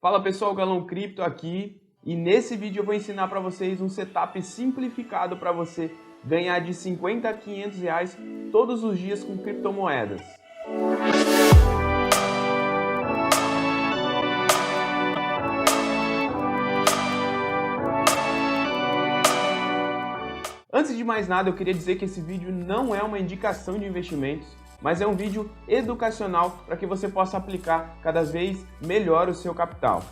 Fala pessoal, Galão Cripto aqui e nesse vídeo eu vou ensinar para vocês um setup simplificado para você ganhar de 50 a 500 reais todos os dias com criptomoedas. Antes de mais nada, eu queria dizer que esse vídeo não é uma indicação de investimentos, mas é um vídeo educacional para que você possa aplicar cada vez melhor o seu capital.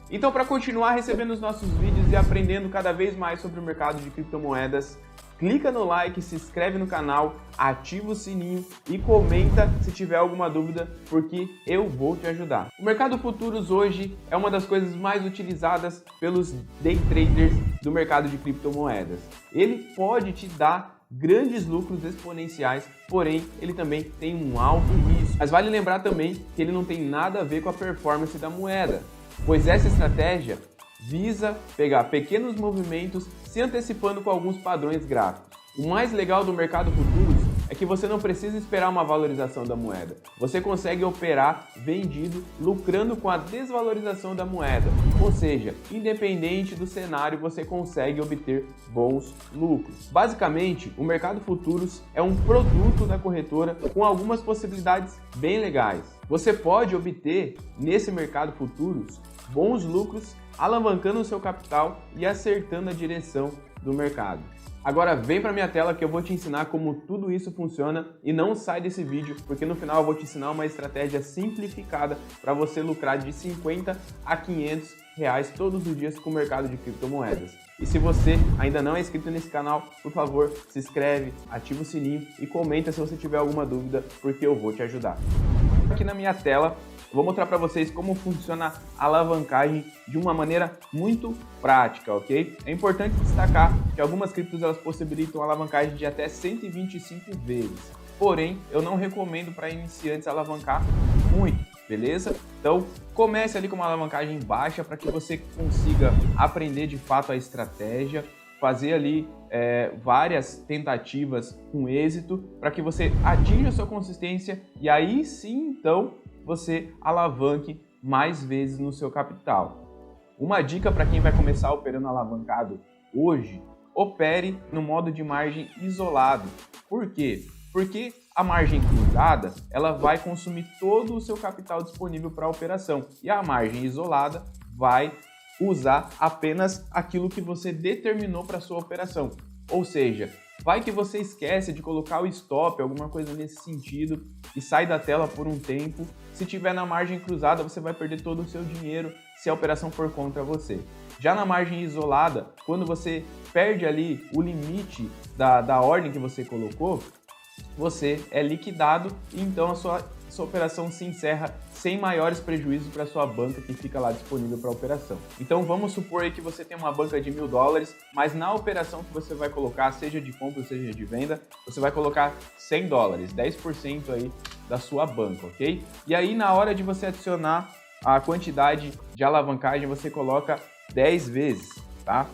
Então, para continuar recebendo os nossos vídeos e aprendendo cada vez mais sobre o mercado de criptomoedas, clica no like, se inscreve no canal, ativa o sininho e comenta se tiver alguma dúvida, porque eu vou te ajudar. O mercado futuros hoje é uma das coisas mais utilizadas pelos day traders do mercado de criptomoedas. Ele pode te dar grandes lucros exponenciais, porém ele também tem um alto risco. Mas vale lembrar também que ele não tem nada a ver com a performance da moeda, pois essa estratégia visa pegar pequenos movimentos se antecipando com alguns padrões gráficos. O mais legal do mercado futuros é que você não precisa esperar uma valorização da moeda. Você consegue operar vendido, lucrando com a desvalorização da moeda. Ou seja, independente do cenário, você consegue obter bons lucros. Basicamente, o mercado futuros é um produto da corretora com algumas possibilidades bem legais. Você pode obter nesse mercado futuros bons lucros, alavancando o seu capital e acertando a direção do mercado. Agora vem para minha tela que eu vou te ensinar como tudo isso funciona e não sai desse vídeo, porque no final eu vou te ensinar uma estratégia simplificada para você lucrar de 50 a 500 reais todos os dias com o mercado de criptomoedas. E se você ainda não é inscrito nesse canal, por favor, se inscreve, ativa o sininho e comenta se você tiver alguma dúvida, porque eu vou te ajudar. Aqui na minha tela, eu vou mostrar para vocês como funciona a alavancagem de uma maneira muito prática, ok? É importante destacar que algumas criptos elas possibilitam alavancagem de até 125 vezes. Porém, eu não recomendo para iniciantes alavancar muito, beleza? Então, comece ali com uma alavancagem baixa para que você consiga aprender de fato a estratégia, fazer ali várias tentativas com êxito para que você atinja a sua consistência e aí sim, então, você alavanque mais vezes no seu capital. Uma dica para quem vai começar operando alavancado hoje, opere no modo de margem isolado. Por quê? Porque a margem cruzada ela vai consumir todo o seu capital disponível para a operação e a margem isolada vai usar apenas aquilo que você determinou para a sua operação. Ou seja, vai que você esquece de colocar o stop, alguma coisa nesse sentido, e sai da tela por um tempo. Se tiver na margem cruzada, você vai perder todo o seu dinheiro se a operação for contra você. Já na margem isolada, quando você perde ali o limite da ordem que você colocou, você é liquidado e então a sua operação se encerra sem maiores prejuízos para sua banca que fica lá disponível para a operação. Então vamos supor aí que você tem uma banca de $1.000, mas na operação que você vai colocar, seja de compra ou seja de venda, você vai colocar $100, 10% aí da sua banca, ok? E aí na hora de você adicionar a quantidade de alavancagem, você coloca 10 vezes, tá?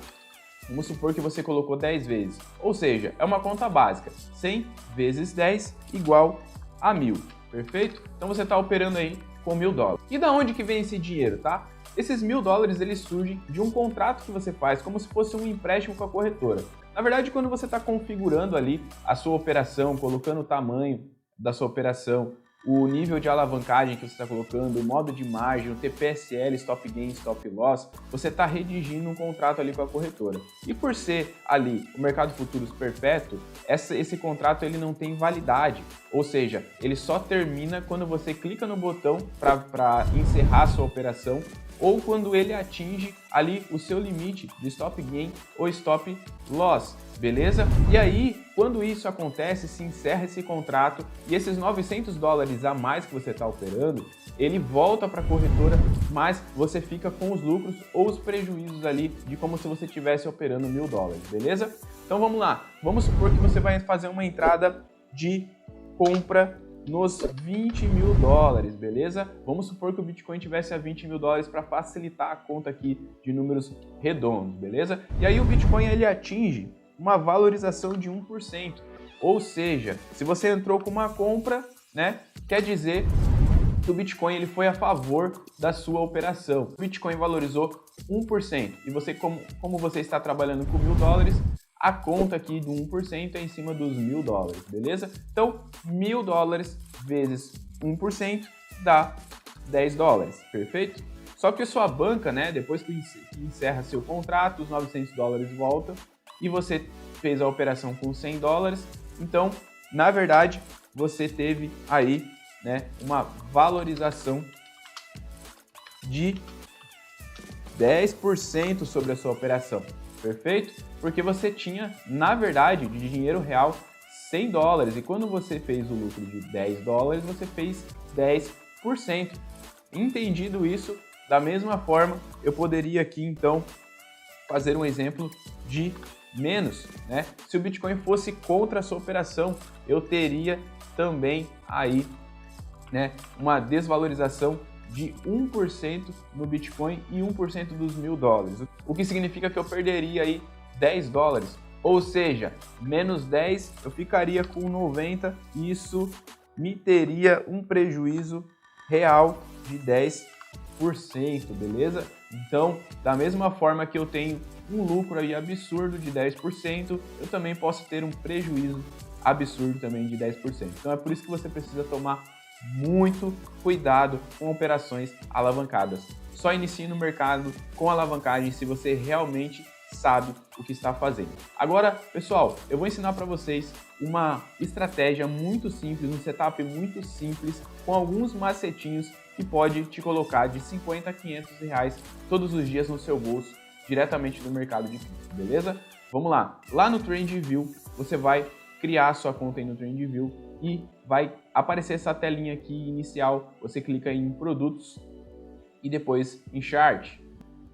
Vamos supor que você colocou 10 vezes, ou seja, é uma conta básica, 100 vezes 10 igual a 1.000, perfeito? Então você está operando aí com $1.000. E da onde que vem esse dinheiro, tá? Esses $1.000 eles surgem de um contrato que você faz, como se fosse um empréstimo com a corretora. Na verdade, quando você está configurando ali a sua operação, colocando o tamanho da sua operação, o nível de alavancagem que você está colocando, o modo de margem, o TPSL, Stop Gain, Stop Loss, você está redigindo um contrato ali com a corretora. E por ser ali o mercado futuros perpétuo, esse contrato ele não tem validade, ou seja, ele só termina quando você clica no botão para encerrar a sua operação ou quando ele atinge ali o seu limite de Stop Gain ou Stop Loss, beleza? E aí, quando isso acontece, se encerra esse contrato e esses $900 a mais que você está operando, ele volta para a corretora, mas você fica com os lucros ou os prejuízos ali de como se você estivesse operando $1.000, beleza? Então vamos lá, vamos supor que você vai fazer uma entrada de compra nos $20.000, beleza? Vamos supor que o Bitcoin tivesse a $20.000 para facilitar a conta aqui de números redondos, beleza? E aí o Bitcoin ele atinge uma valorização de 1%. Ou seja, se você entrou com uma compra, né, quer dizer o Bitcoin ele foi a favor da sua operação. O Bitcoin valorizou 1% e você, como você está trabalhando com $1.000, a conta aqui do 1% é em cima dos $1.000, beleza? Então, $1.000 vezes 1% dá $10, perfeito? Só que a sua banca, né, depois que encerra seu contrato, os $900 voltam e você fez a operação com $100, então, na verdade, você teve aí, né, uma valorização de 10% sobre a sua operação, perfeito? Porque você tinha, na verdade, de dinheiro real, $100 e quando você fez o lucro de $10, você fez 10%. Entendido isso, da mesma forma, eu poderia aqui, então, fazer um exemplo de menos, né? Se o Bitcoin fosse contra a sua operação, eu teria também aí, né, uma desvalorização de 1% no Bitcoin e 1% dos $1.000, o que significa que eu perderia aí $10, ou seja, menos 10 eu ficaria com 90 e isso me teria um prejuízo real de 10%, beleza? Então, da mesma forma que eu tenho um lucro aí absurdo de 10%, eu também posso ter um prejuízo absurdo também de 10%. Então é por isso que você precisa tomar muito cuidado com operações alavancadas. Só inicie no mercado com alavancagem se você realmente sabe o que está fazendo. Agora, pessoal, eu vou ensinar para vocês uma estratégia muito simples, um setup muito simples, com alguns macetinhos que pode te colocar de 50 a 500 reais todos os dias no seu bolso, diretamente do mercado de cripto, beleza? Vamos lá. Lá no TradingView, você vai criar a sua conta aí no TradingView e vai aparecer essa telinha aqui inicial. Você clica em produtos e depois em chart.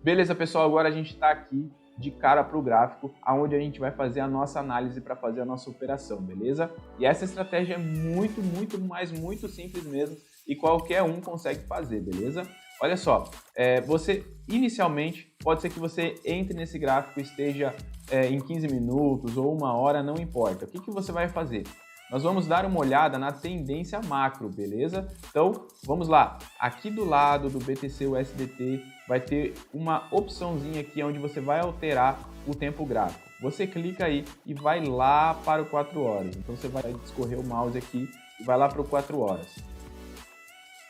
Beleza, pessoal? Agora a gente está aqui de cara para o gráfico, aonde a gente vai fazer a nossa análise para fazer a nossa operação, beleza? E essa estratégia é muito simples mesmo e qualquer um consegue fazer, beleza? Olha só, você inicialmente, pode ser que você entre nesse gráfico e esteja em 15 minutos ou 1 hora, não importa. O que você vai fazer? Nós vamos dar uma olhada na tendência macro, beleza? Então, vamos lá. Aqui do lado do BTC USDT vai ter uma opçãozinha aqui onde você vai alterar o tempo gráfico. Você clica aí e vai lá para o 4 horas. Então, você vai escorrer o mouse aqui e vai lá para o 4 horas.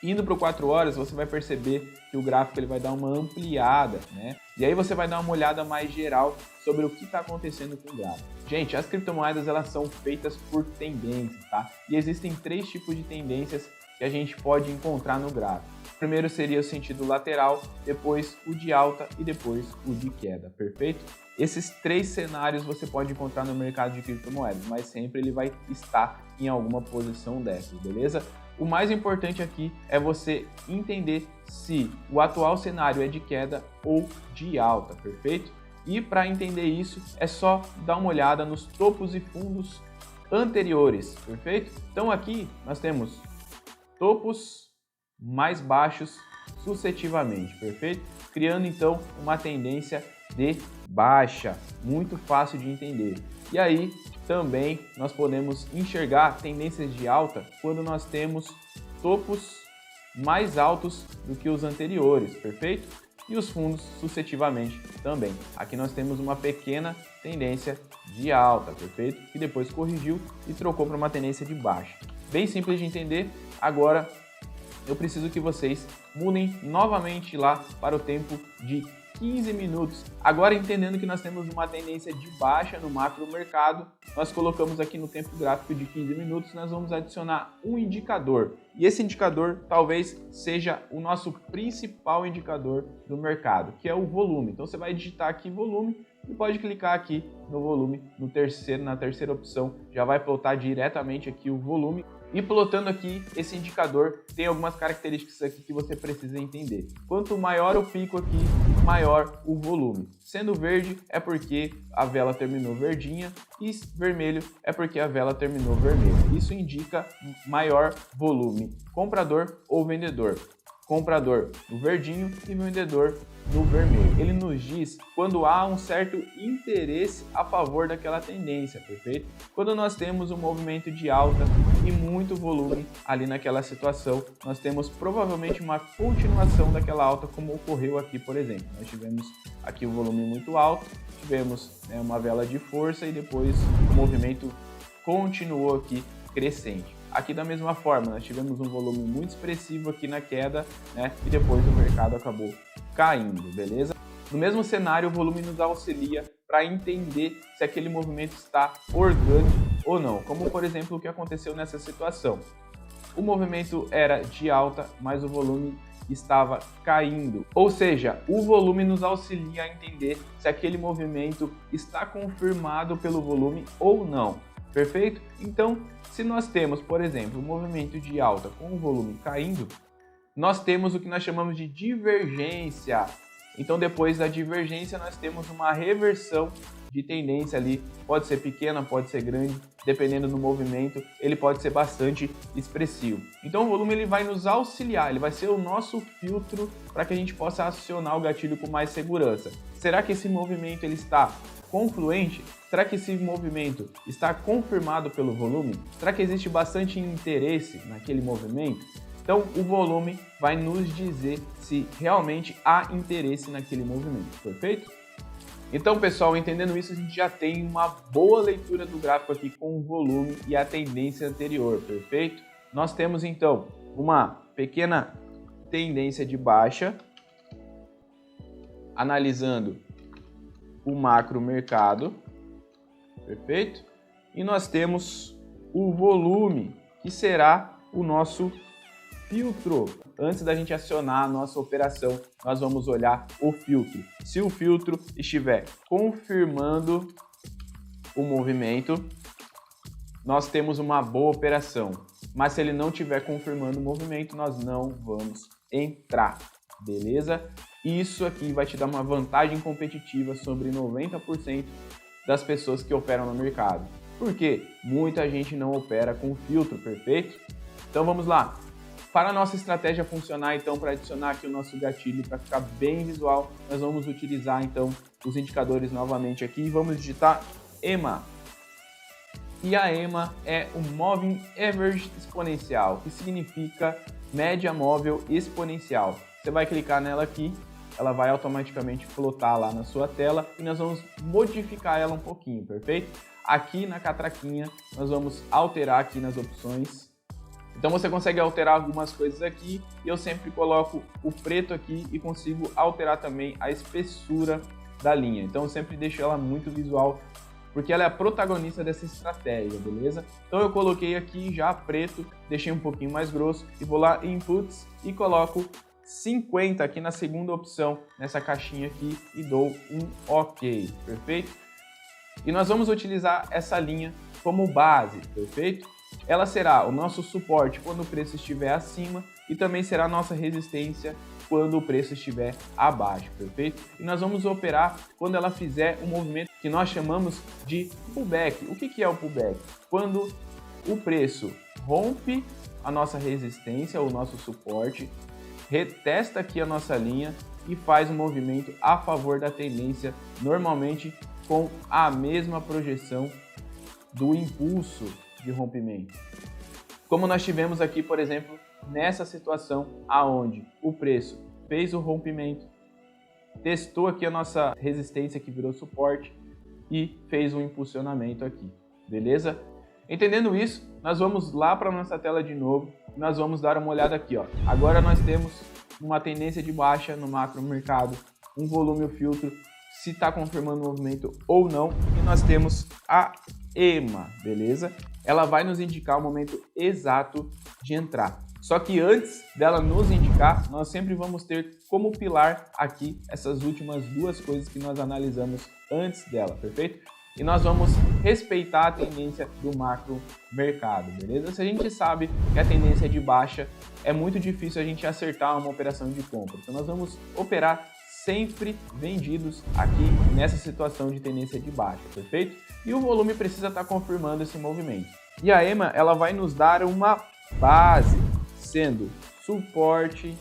Indo para o 4 horas, você vai perceber que o gráfico ele vai dar uma ampliada, né? E aí você vai dar uma olhada mais geral sobre o que está acontecendo com o gráfico. Gente, as criptomoedas elas são feitas por tendências, tá? E existem 3 tipos de tendências que a gente pode encontrar no gráfico. O primeiro seria o sentido lateral, depois o de alta e depois o de queda, perfeito? Esses 3 cenários você pode encontrar no mercado de criptomoedas, mas sempre ele vai estar em alguma posição dessas, beleza? O mais importante aqui é você entender se o atual cenário é de queda ou de alta, perfeito? E para entender isso, é só dar uma olhada nos topos e fundos anteriores, perfeito? Então aqui nós temos topos mais baixos sucessivamente, perfeito? Criando então uma tendência de baixa, muito fácil de entender. E aí também nós podemos enxergar tendências de alta quando nós temos topos mais altos do que os anteriores, perfeito? E os fundos sucessivamente também. Aqui nós temos uma pequena tendência de alta, perfeito? Que depois corrigiu e trocou para uma tendência de baixa. Bem simples de entender. Agora eu preciso que vocês mudem novamente lá para o tempo de 15 minutos. Agora, entendendo que nós temos uma tendência de baixa no macro mercado, nós colocamos aqui no tempo gráfico de 15 minutos, nós vamos adicionar um indicador. E esse indicador talvez seja o nosso principal indicador do mercado, que é o volume. Então você vai digitar aqui volume e pode clicar aqui no volume, na terceira opção, já vai plotar diretamente aqui o volume. E plotando aqui esse indicador, tem algumas características aqui que você precisa entender. Quanto maior o pico aqui, maior o volume. Sendo verde é porque a vela terminou verdinha e vermelho é porque a vela terminou vermelha. Isso indica maior volume, comprador ou vendedor. comprador no verdinho e vendedor no vermelho. Ele nos diz quando há um certo interesse a favor daquela tendência, perfeito? Quando nós temos um movimento de alta e muito volume ali naquela situação, nós temos provavelmente uma continuação daquela alta, como ocorreu aqui, por exemplo. Nós tivemos aqui um volume muito alto, tivemos uma vela de força e depois o movimento continuou aqui crescente. Aqui da mesma forma, nós tivemos um volume muito expressivo aqui na queda, e depois o mercado acabou caindo, beleza? No mesmo cenário, o volume nos auxilia para entender se aquele movimento está orgânico ou não, como por exemplo o que aconteceu nessa situação. O movimento era de alta, mas o volume estava caindo, ou seja, o volume nos auxilia a entender se aquele movimento está confirmado pelo volume ou não. Perfeito? Então, se nós temos, por exemplo, um movimento de alta com o volume caindo, nós temos o que nós chamamos de divergência. Então, depois da divergência, nós temos uma reversão de tendência ali. Pode ser pequena, pode ser grande, dependendo do movimento, ele pode ser bastante expressivo. Então, o volume ele vai nos auxiliar, ele vai ser o nosso filtro para que a gente possa acionar o gatilho com mais segurança. Será que esse movimento ele está confluente? Será que esse movimento está confirmado pelo volume? Será que existe bastante interesse naquele movimento? Então, o volume vai nos dizer se realmente há interesse naquele movimento, perfeito? Então, pessoal, entendendo isso, a gente já tem uma boa leitura do gráfico aqui com o volume e a tendência anterior, perfeito? Nós temos, então, uma pequena tendência de baixa, analisando o macro mercado, perfeito? E nós temos o volume, que será o nosso filtro. Antes da gente acionar a nossa operação, nós vamos olhar o filtro. Se o filtro estiver confirmando o movimento, nós temos uma boa operação. Mas se ele não estiver confirmando o movimento, nós não vamos entrar, beleza? Isso aqui vai te dar uma vantagem competitiva sobre 90% das pessoas que operam no mercado. Por quê? Muita gente não opera com filtro, perfeito? Então vamos lá. Para a nossa estratégia funcionar, então, para adicionar aqui o nosso gatilho, para ficar bem visual, nós vamos utilizar, então, os indicadores novamente aqui e vamos digitar EMA. E a EMA é o Moving Average Exponencial, que significa média móvel exponencial. Você vai clicar nela aqui, ela vai automaticamente flotar lá na sua tela e nós vamos modificar ela um pouquinho, perfeito? Aqui na catraquinha, nós vamos alterar aqui nas opções. Então você consegue alterar algumas coisas aqui e eu sempre coloco o preto aqui e consigo alterar também a espessura da linha. Então eu sempre deixo ela muito visual porque ela é a protagonista dessa estratégia, beleza? Então eu coloquei aqui já preto, deixei um pouquinho mais grosso e vou lá em Inputs e coloco 50 aqui na segunda opção, nessa caixinha aqui e dou um OK, perfeito? E nós vamos utilizar essa linha como base, perfeito? Ela será o nosso suporte quando o preço estiver acima e também será a nossa resistência quando o preço estiver abaixo, perfeito? E nós vamos operar quando ela fizer um movimento que nós chamamos de pullback. O que é o pullback? Quando o preço rompe a nossa resistência, o nosso suporte, retesta aqui a nossa linha e faz um movimento a favor da tendência, normalmente com a mesma projeção do impulso de rompimento. Como nós tivemos aqui, por exemplo, nessa situação aonde o preço fez o rompimento, testou aqui a nossa resistência que virou suporte e fez um impulsionamento aqui, beleza? Entendendo isso, nós vamos lá para a nossa tela de novo e nós vamos dar uma olhada aqui, ó. Agora nós temos uma tendência de baixa no macro mercado, um volume, o filtro, se está confirmando o movimento ou não, e nós temos a EMA, beleza? Ela vai nos indicar o momento exato de entrar. Só que antes dela nos indicar, nós sempre vamos ter como pilar aqui essas últimas duas coisas que nós analisamos antes dela, perfeito? E nós vamos respeitar a tendência do macro mercado, beleza? Se a gente sabe que a tendência é de baixa, é muito difícil a gente acertar uma operação de compra. Então nós vamos operar sempre vendidos aqui nessa situação de tendência de baixa, perfeito? E o volume precisa estar confirmando esse movimento. E a EMA, ela vai nos dar uma base, sendo suporte,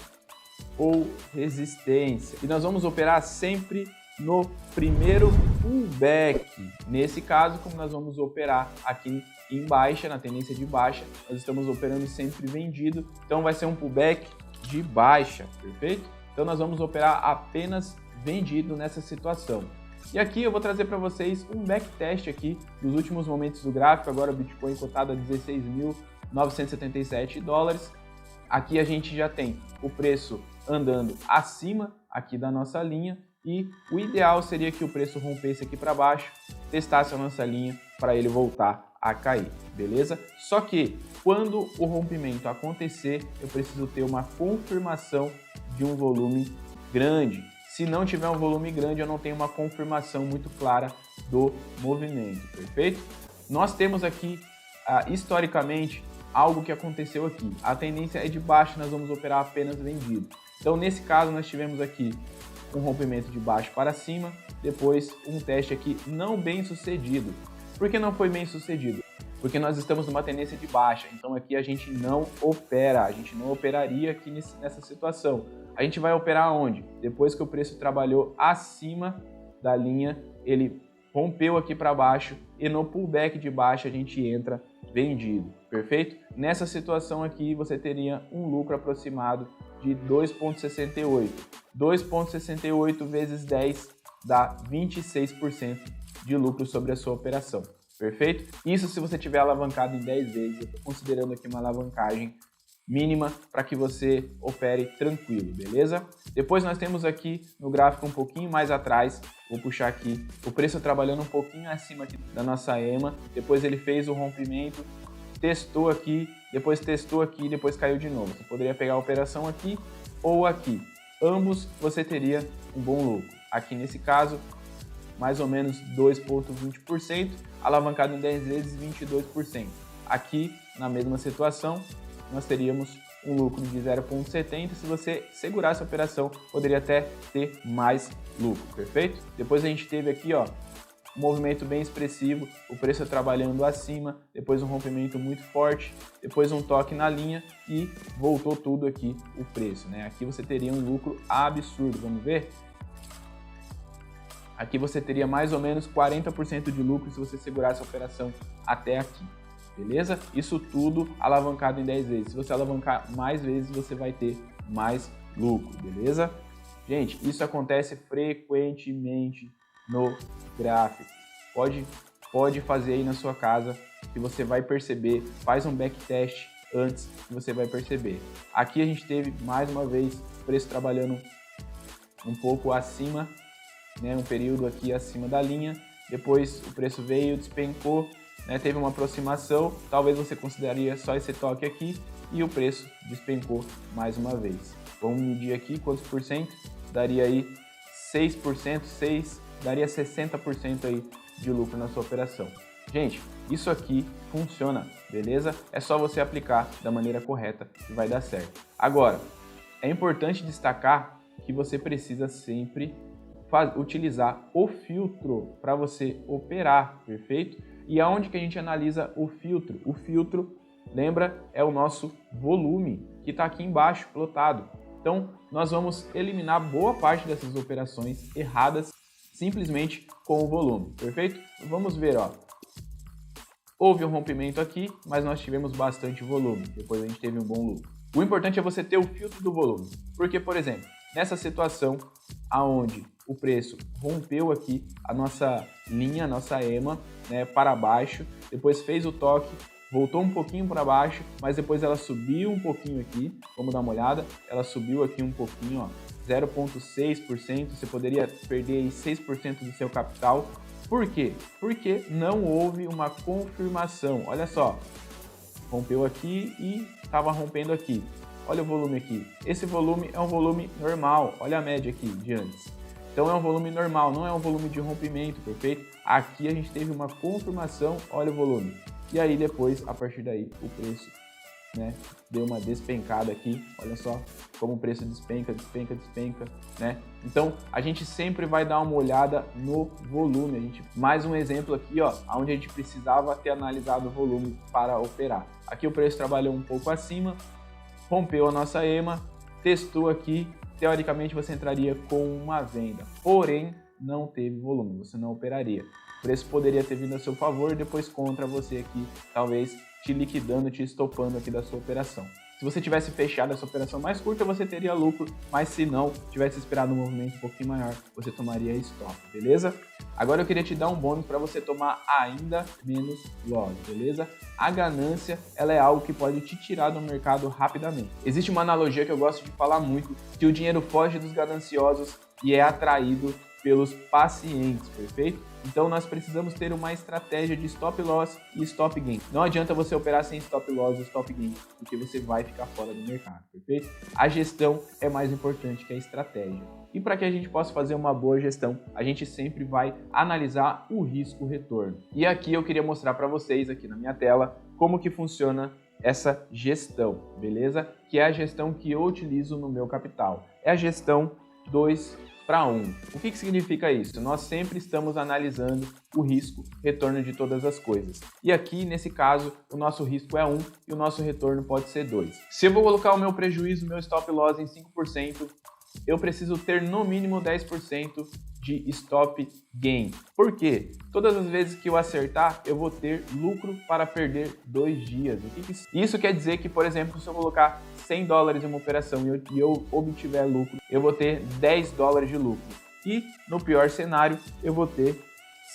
ou resistência. E nós vamos operar sempre no primeiro pullback. Nesse caso, como nós vamos operar aqui em baixa, na tendência de baixa, nós estamos operando sempre vendido, então vai ser um pullback de baixa, perfeito? Então nós vamos operar apenas vendido nessa situação. E aqui eu vou trazer para vocês um backtest aqui dos últimos momentos do gráfico. Agora o Bitcoin cotado a 16.977 dólares. Aqui a gente já tem o preço andando acima aqui da nossa linha e o ideal seria que o preço rompesse aqui para baixo, testasse a nossa linha para ele voltar a cair, beleza? Só que quando o rompimento acontecer, eu preciso ter uma confirmação de um volume grande. Se não tiver um volume grande, eu não tenho uma confirmação muito clara do movimento, perfeito? Nós temos aqui, historicamente, algo que aconteceu aqui. A tendência é de baixo, nós vamos operar apenas vendido. Então, nesse caso, nós tivemos aqui um rompimento de baixo para cima, depois um teste aqui não bem sucedido. Por que não foi bem sucedido? Porque nós estamos numa tendência de baixa, então aqui a gente não opera, a gente não operaria aqui nessa situação. A gente vai operar onde? Depois que o preço trabalhou acima da linha, ele rompeu aqui para baixo e no pullback de baixo a gente entra vendido, perfeito? Nessa situação aqui você teria um lucro aproximado de 2,68. 2,68 vezes 10 dá 26% de lucro sobre a sua operação, perfeito? Isso se você tiver alavancado em 10 vezes, eu estou considerando aqui uma alavancagem mínima para que você opere tranquilo, beleza? Depois nós temos aqui no gráfico um pouquinho mais atrás, vou puxar aqui, o preço trabalhando um pouquinho acima aqui da nossa EMA, depois ele fez o rompimento, testou aqui, depois caiu de novo. Você poderia pegar a operação aqui ou aqui. Ambos você teria um bom lucro. Aqui nesse caso, mais ou menos 2,20%, alavancado em 10 vezes 22%. Aqui, na mesma situação, nós teríamos um lucro de 0,70. Se você segurasse a operação, poderia até ter mais lucro, perfeito? Depois a gente teve aqui, ó, um movimento bem expressivo, o preço trabalhando acima, depois um rompimento muito forte, depois um toque na linha e voltou tudo aqui o preço, né? Aqui você teria um lucro absurdo, vamos ver? Aqui você teria mais ou menos 40% de lucro se você segurasse a operação até aqui, beleza? Isso tudo alavancado em 10 vezes. Se você alavancar mais vezes, você vai ter mais lucro, beleza? Gente, isso acontece frequentemente no gráfico. Pode fazer aí na sua casa que você vai perceber, faz um backtest antes que você vai perceber. Aqui a gente teve mais uma vez o preço trabalhando um pouco acima, né, um período aqui acima da linha, depois o preço veio, despencou, né, teve uma aproximação, talvez você consideraria só esse toque aqui e o preço despencou mais uma vez. Vamos medir aqui quantos por cento, daria aí 6%, daria 60% aí de lucro na sua operação. Gente, isso aqui funciona, beleza? É só você aplicar da maneira correta que vai dar certo. Agora, é importante destacar que você precisa sempre utilizar o filtro para você operar, perfeito? E aonde que a gente analisa o filtro? O filtro, lembra, é o nosso volume, que está aqui embaixo, plotado. Então, nós vamos eliminar boa parte dessas operações erradas simplesmente com o volume, perfeito? Vamos ver, ó. Houve um rompimento aqui, mas nós tivemos bastante volume, depois a gente teve um bom lucro. O importante é você ter o filtro do volume, porque, por exemplo, nessa situação aonde o preço rompeu aqui a nossa linha, a nossa EMA, né, para baixo, depois fez o toque, voltou um pouquinho para baixo, mas depois ela subiu um pouquinho aqui, vamos dar uma olhada, ela subiu aqui um pouquinho, ó, 0,6%, você poderia perder aí 6% do seu capital. Por quê? Porque não houve uma confirmação. Olha só, rompeu aqui e estava rompendo aqui. Olha o volume aqui. Esse volume é um volume normal. Olha a média aqui de antes. Então é um volume normal, não é um volume de rompimento, perfeito? Aqui a gente teve uma confirmação, olha o volume. E aí depois, a partir daí, o preço, né, deu uma despencada aqui. Olha só como o preço despenca, né? Então a gente sempre vai dar uma olhada no volume. Mais um exemplo aqui, ó, onde a gente precisava ter analisado o volume para operar. Aqui o preço trabalhou um pouco acima, rompeu a nossa EMA, testou aqui, teoricamente você entraria com uma venda, porém não teve volume, você não operaria. O preço poderia ter vindo a seu favor e depois contra você aqui, talvez te liquidando, te estopando aqui da sua operação. Se você tivesse fechado essa operação mais curta, você teria lucro, mas se não tivesse esperado um movimento um pouquinho maior, você tomaria stop, beleza? Agora eu queria te dar um bônus para você tomar ainda menos loss, beleza? A ganância, ela é algo que pode te tirar do mercado rapidamente. Existe uma analogia que eu gosto de falar muito, que o dinheiro foge dos gananciosos e é atraído pelos pacientes, perfeito? Então nós precisamos ter uma estratégia de stop loss e stop gain. Não adianta você operar sem stop loss e stop gain, porque você vai ficar fora do mercado, perfeito? A gestão é mais importante que a estratégia. E para que a gente possa fazer uma boa gestão, a gente sempre vai analisar o risco-retorno. E aqui eu queria mostrar para vocês, aqui na minha tela, como que funciona essa gestão, beleza? Que é a gestão que eu utilizo no meu capital. É a gestão 2 para 1. O que significa isso? Nós sempre estamos analisando o risco, retorno de todas as coisas. E aqui, nesse caso, o nosso risco é 1 e o nosso retorno pode ser 2. Se eu vou colocar o meu prejuízo, meu stop loss em 5%, eu preciso ter no mínimo 10% de stop gain. Por quê? Todas as vezes que eu acertar, eu vou ter lucro para perder 2 dias. Isso quer dizer que, por exemplo, se eu colocar $100 em uma operação e eu obtiver lucro, eu vou ter $10 de lucro. E, no pior cenário, eu vou ter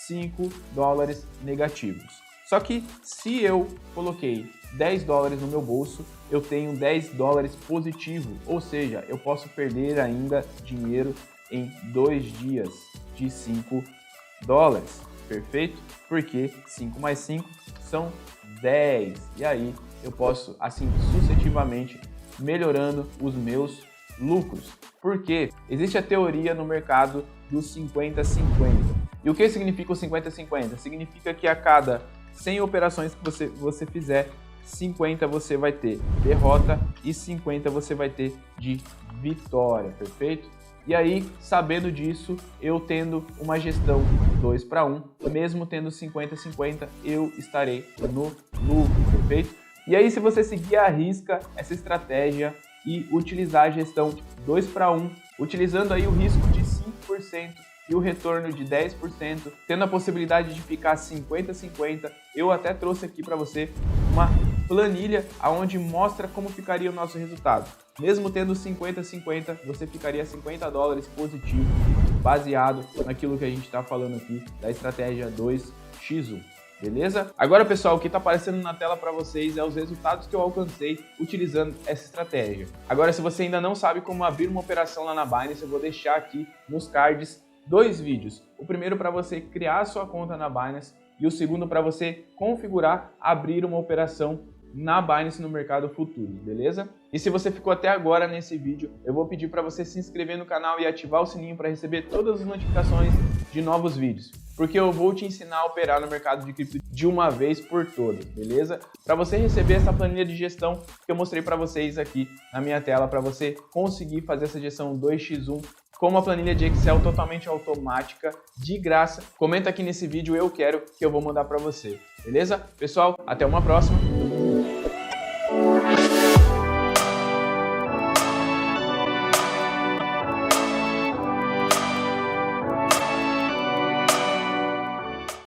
$5 negativos. Só que, se eu coloquei $10 no meu bolso, eu tenho $10 positivo, ou seja, eu posso perder ainda dinheiro em 2 dias de $5, perfeito? Porque 5 mais 5 são 10, e aí eu posso, assim, sucessivamente, melhorando os meus lucros. Porque existe a teoria no mercado dos 50-50. E o que significa o 50-50? Significa que a cada 100 operações que você fizer, 50 você vai ter derrota e 50 você vai ter de vitória, perfeito? E aí, sabendo disso, eu tendo uma gestão 2 para 1, mesmo tendo 50-50, eu estarei no lucro, perfeito? E aí, se você seguir à risca essa estratégia e utilizar a gestão 2 para 1, utilizando aí o risco de 5% e o retorno de 10%, tendo a possibilidade de ficar 50-50, eu até trouxe aqui para você uma planilha onde mostra como ficaria o nosso resultado. Mesmo tendo 50-50, você ficaria $50 positivo, baseado naquilo que a gente está falando aqui da estratégia 2x1. Beleza? Agora, pessoal, o que está aparecendo na tela para vocês é os resultados que eu alcancei utilizando essa estratégia. Agora, se você ainda não sabe como abrir uma operação lá na Binance, eu vou deixar aqui nos cards 2 vídeos. O primeiro para você criar a sua conta na Binance e o segundo para você configurar, abrir uma operação na Binance no mercado futuro, beleza? E se você ficou até agora nesse vídeo, eu vou pedir para você se inscrever no canal e ativar o sininho para receber todas as notificações de novos vídeos, porque eu vou te ensinar a operar no mercado de cripto de uma vez por todas, beleza? Para você receber essa planilha de gestão que eu mostrei para vocês aqui na minha tela, para você conseguir fazer essa gestão 2x1 com uma planilha de Excel totalmente automática, de graça, comenta aqui nesse vídeo eu quero, que eu vou mandar para você, beleza? Pessoal, até uma próxima.